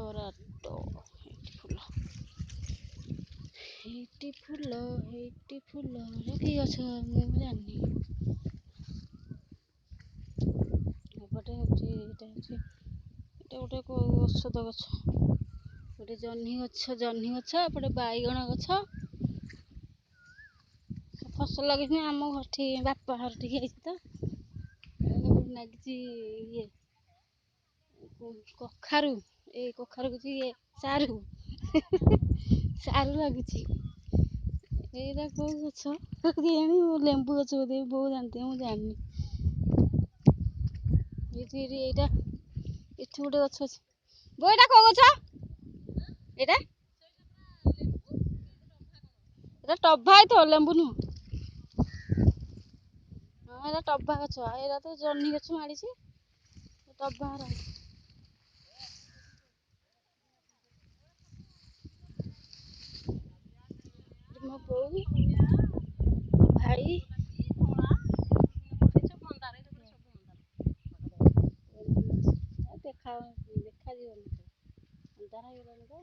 ଟରାଟୋ ହେଇଟି ଫୁଲ କି ଗଛ ମୁଁ ଜାଣିନି। ଏପଟେ ହେଉଛି ଏଇଟା ଗୋଟେ ଔଷଧ ଗଛ, ଗୋଟେ ଜହ୍ନି ଗଛ, ଏପଟେ ବାଇଗଣ ଗଛ। ଫସଲ ଲାଗିଛି ଆମ ଘରଠି ବାପା ଘର ଟିକେ ହେଇଛି ତ ଲାଗିଛି ଇଏ କଖାରୁ, ଏଇ କଖାରୁ କିଛି ଇଏ ସାରୁ ଲାଗିଛି। ଏଇଟା କୋଉ ଗଛ କେଜାଣି, ଲେମ୍ବୁ ଗଛ ବୋଧେ, ବୋଉ ଜାଣିଥିବ ମୁଁ ଜାଣିନି। ଏଇଟା ଏଠି ଗୋଟେ ଗଛ ଅଛି। ବୋଉ ଏଇଟା କୋଉ ଗଛ? ଏଇଟା ଟଭା ହେଇଥିବ, ଲେମ୍ବୁ ନୁହଁ। ହଁ ଏଇଟା ଟଭା ଗଛ, ଏଇଟା ତ ଜହ୍ନି ଗଛ ମାଡ଼ିଛି, ଟଭା ଗୁରା। ମୋ ବୋଉ, ଭାଇ, ଦେଖାଯିବନି ଅନ୍ଧାର ହେଇଗଲାଣି ତ।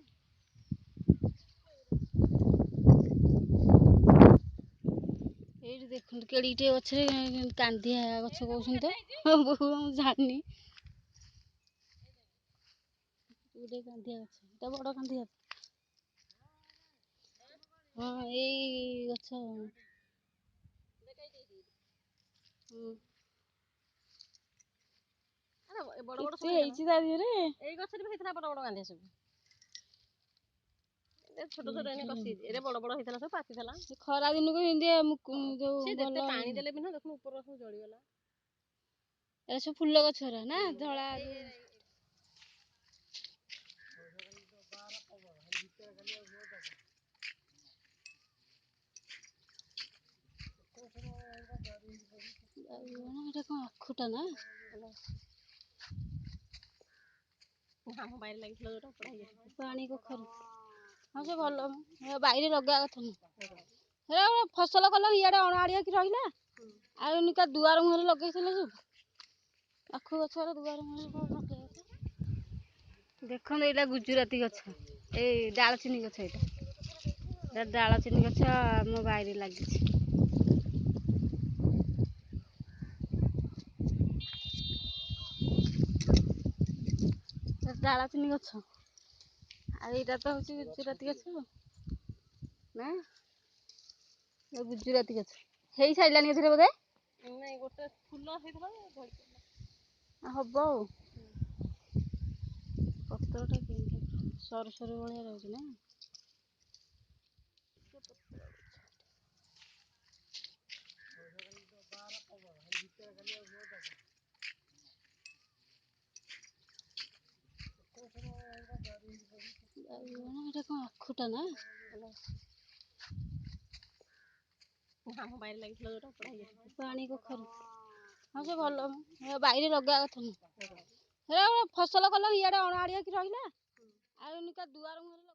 ଏଇଠି ଦେଖନ୍ତୁ କେଡ଼ିକିଟିଏ ଗଛରେ କାନ୍ଦିଆ ଗଛ କହୁଛନ୍ତି ତ, ବୋଉ ମୁଁ ଜାଣିନି। ଗୋଟେ କାନ୍ଦିଆ ଗଛ, ଏଟା ବଡ଼ କାନ୍ଦିଆ। ହଁ ଏଇ ଗଛ କେତେ ହେଇଛି ତା ଦେହରେ। ଏଇ ଗଛରେ ବି ହେଇଥିଲା ବଡ଼ ବଡ଼ କାନ୍ଦିଆ ସବୁ। ଛୋଟ ଛୋଟ ଏଇନେ କଷି ହେଇଛି, ଏରେ ବଡ଼ ବଡ଼ ହେଇଥିଲା ସବୁ ପାଚିଥିଲା। ଖରା ଦିନକୁ ଏମିତିଆ ଯୋଉ ସେ ଯେତେ ଭଲ ପାଣି ଦେଲେ ବି ନା, ଦେଖୁନୁ ଉପର ସବୁ ଜଳିଗଲା। ଏରା ସବୁ ଫୁଲ ଗଛରା ନା, ଧଳା ଏଇଟା କଣ ଆଖୁଟା ନା? ଆମ ବାଇରେ ଲାଗିଥିଲା ଯୋଉଟା ପୋଡ଼ା ହେଇଯାଇଛି। ପାଣି କଖାରୁ, ହଁ ସେ ଭଲ ବାଇରେ ଲଗେଇବା କଥା ନୁହଁ। ହେରା ଫସଲ କଲ ଇଆଡ଼େ ଅଣଆଡ଼ିଆ କି ରହିଲା, ଆଉ ଏନିକା ଦୁଆର ମୁହଁରେ ଲଗେଇଥିଲେ ସବୁ ଆଖୁ ଗଛର ଦୁଆର ମୁହଁରେ କଣ ଲଗେଇବା କଥା। ଦେଖନ୍ତୁ ଏଇଟା ଗୁଜୁରାତି ଗଛ, ଏଇ ଡାଳଚିନି ଗଛ। ଏଇଟା ଡାଳଚିନି ଗଛ ଆମ ବାଇରେ ଲାଗିଛି। ଡାଳଚିନି ଗଛ, ଆଉ ଏଇଟା ତ ହଉଛି ଗୁଜୁରାତି ଗଛ ନା, ଗୁଜୁରାତି ଗଛ ହେଇ ସାରିଲାଣି ଏଥିରେ ବୋଧେ। ନାଇଁ ଗୋଟେ ଫୁଲ ହେଇଥିଲା ହବ ଆଉ। ପତ୍ରଟା କେମିତି ସରୁ ସରୁ ଭଳିଆ ରହୁଛି ନା। ଏଇଟା କଣ ଆଖୁଟା ନା? ଆମ ବାଇରେ ଲାଗିଥିଲା ଯୋଉଟା ପୋଡ଼ା ହେଇଯାଇଛି। ପାଣି କଖାରୁ, ହଁ ସେ ଭଲ ବାଇରେ ଲଗେଇବା କଥା ନୁହଁ। ହେରା ଫସଲ କଲ ଇଆଡ଼େ ଅଣଆଡ଼ିଆ କି ରହିଲା, ଆଉ ଏନିକା ଦୁଆର ମୁହଁରେ